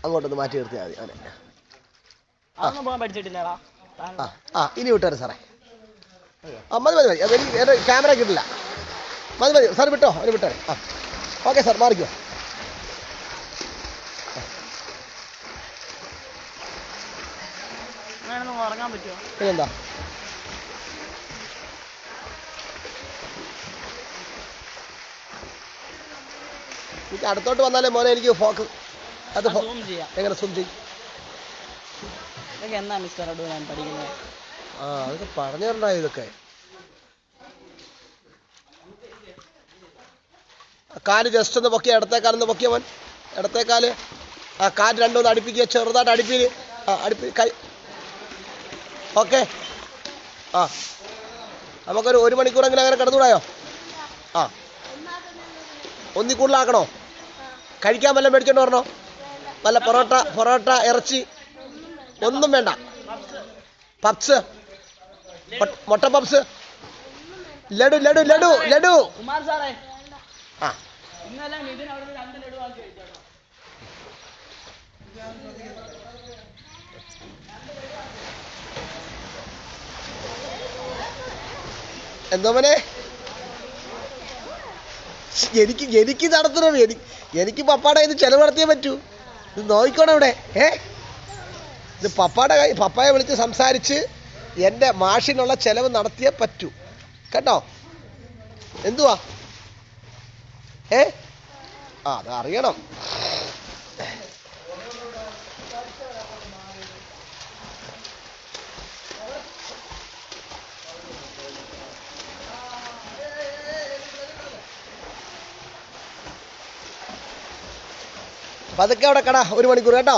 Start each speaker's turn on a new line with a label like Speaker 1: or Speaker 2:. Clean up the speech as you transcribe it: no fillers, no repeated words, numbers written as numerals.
Speaker 1: അങ്ങോട്ടൊന്ന് മാറ്റി നിർത്തിയാൽ മതി അവനെ. ഇനി വിട്ടാரு സാറേ. മതി മതി മതി, എൻ്റെ ക്യാമറ കിട്ടില്ല. മതി മതി സാർ, വിട്ടോ, അവന് വിട്ടാരെ. Okay sir, Marico. പിന്നെന്താ, എനിക്ക് അടുത്തോട്ട് വന്നാലേ മോനെ എനിക്ക് ഫോക്കസ്. അത് എങ്ങനെ സൂം ചെയ്യും? അതൊക്കെ പറഞ്ഞു തരണ്ടായോ ഇതൊക്കെ? കാല് ജസ്റ്റ് ഒന്ന് പൊക്കിയ, ഇടത്തേക്കാലൊന്ന് പൊക്കിയ മോൻ, ഇടത്തേക്കാല്. കാല് രണ്ടൊന്ന് അടുപ്പിക്കുക, ചെറുതായിട്ട് അടുപ്പില്. അടുപ്പി കൈ. ഓക്കെ. നമുക്കൊരു 1 മണിക്കൂറെങ്കിലും അങ്ങനെ കിടന്നുകൂടായോ? ഒന്നിൽ കൂടുതലാക്കണോ? കഴിക്കാൻ വല്ലതും മേടിച്ചോണ്ട് വരണോ? വല്ല പൊറോട്ട ഇറച്ചി ഒന്നും വേണ്ട. പപ്സ്, മുട്ട പപ്സ്, ലഡു ലഡു ലഡു ലഡു. എന്തോ മോനെ, എനിക്ക് നടത്തണം. എനിക്ക് പപ്പാടെ ഇത് ചെലവ് നടത്തിയേ പറ്റൂ. ഇത് നോക്കിക്കോണം ഇവിടെ. ഇത് പപ്പായെ വിളിച്ച് സംസാരിച്ച് എൻ്റെ മാഷിനുള്ള ചെലവ് നടത്തിയേ പറ്റൂ കേട്ടോ. എന്തുവാ? അത് അറിയണം. പതുക്കെ അവിടെ കട, 1 മണിക്കൂർ കേട്ടോ.